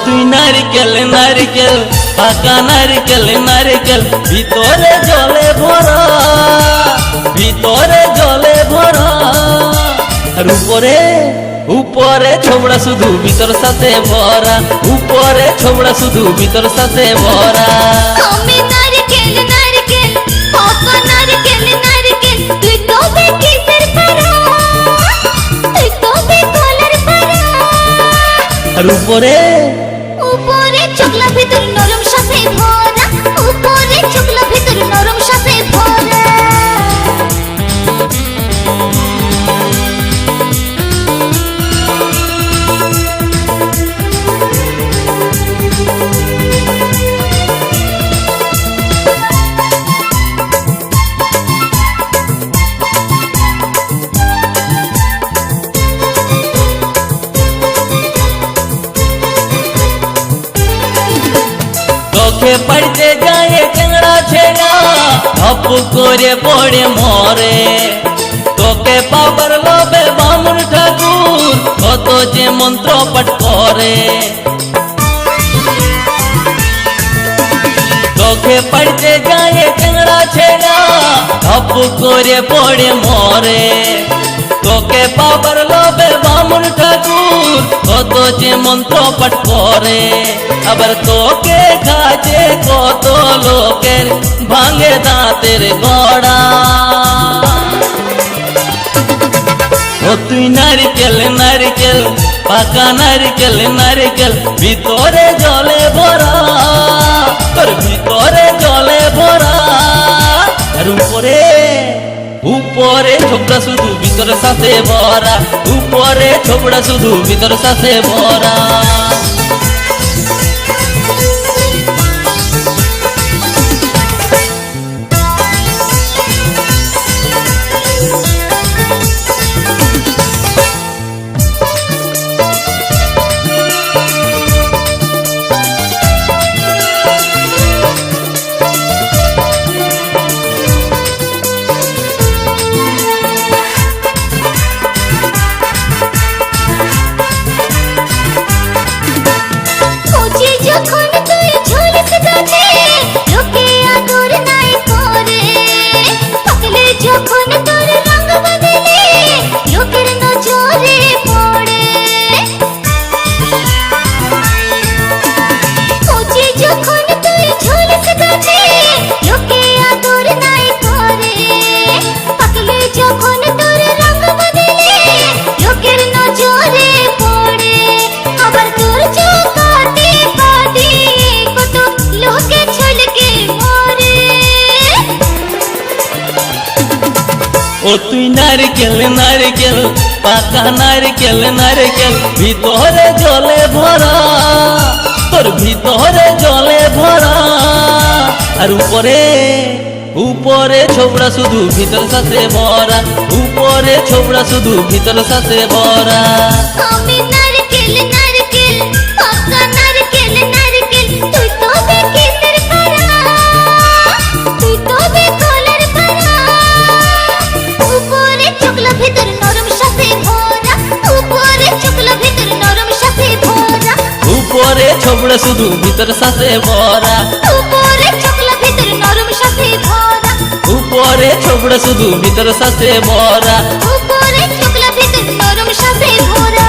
তুই নারকেল নারকেল পাকা নারকেল নারকেল ভিতরে জলে ভরা, ভিতরে জলে ভরা। আর উপরে উপরে ছোবড়া শুধু ভিতর সাথে ভরা, উপরে ছোবড়া শুধু ভিতর সাথে ভরা। আমি নারকেল নারকেল পাকা নারকেল নারকেল তুই তবে কিসের পারা, তুই তবে কলার পারা। আর উপরে উপরে চোখলা ভিতর নরম সাথে ভরা, উপরে চোখলা ভিতর নরম সাথে ভরা। চোখে পড়তে যায় টেংরা ছেড়া ধপ করে পড়ে মরে। তোকে পাবার লোভে বামুন ঠাকুর কত যে মন্ত্র পাঠ করে। চোখে পড়তে যায় টেংরা ছেড়া ধপ করে পড়ে মরে। তোকে পাবার লোভে বামুন ঠাকুর কত যে মন্ত্র পাঠ করে। আবার তোকে কাজে কত লোকের ভাঙে দাঁতের গড়া। ও তুই নারকেল নারকেল পাকা নারকেল নারকেল ভিতরে জলে ভরা, তোর ভিতরে জলে ভরা। আর উপরে উপরে ছোবড়া শুধু ভিতর সাথে ভরা, উপরে ছোবড়া শুধু ভিতর সাথে ভরা। যখন তুই ঝুলিস গাছে লোকে আদর নাই করে, পাকলে যখন তোর রঙ বদলে লোকের নজরে পড়ে। কচি যখন তুই ঝুলিস গাছে লোকে আদর নাই করে, পাকলে যখন তোর রঙ বদলে লোকের নজরে পড়ে। আবার তোর চোখে কত লোকে ছলকে মরে। ও তুই নারকেল নারকেল পাকা নারকেল নারকেল ভিতরে জলে ভরা, তোর ভিতরে জলে ভরা। আর উপরে উপরে ছোবড়া শুধু ভিতর সাথে ভরা, উপরে ছোবড়া শুধু ভিতর সাথে ভরা। আমি নারকেল নারকেল পাকা নারকেল নারকেল তুই তবে কিসের পারা, তুই তবে কলার পারা। উপরে চোখলা ভিতর নরম সাথে ভরা, উপরে চোখলা ভিতর নরম সাথে ভরা। উপরে ছোবড়া শুধু ভিতর সাথে ভরা, উপরে চোখলা ভিতর নরম সাথে ভরা। উপরে ছোবড়া শুধু ভিতর সাথে ভরা। উপরে চোখলা ভিতর নরম সাথে ভরা।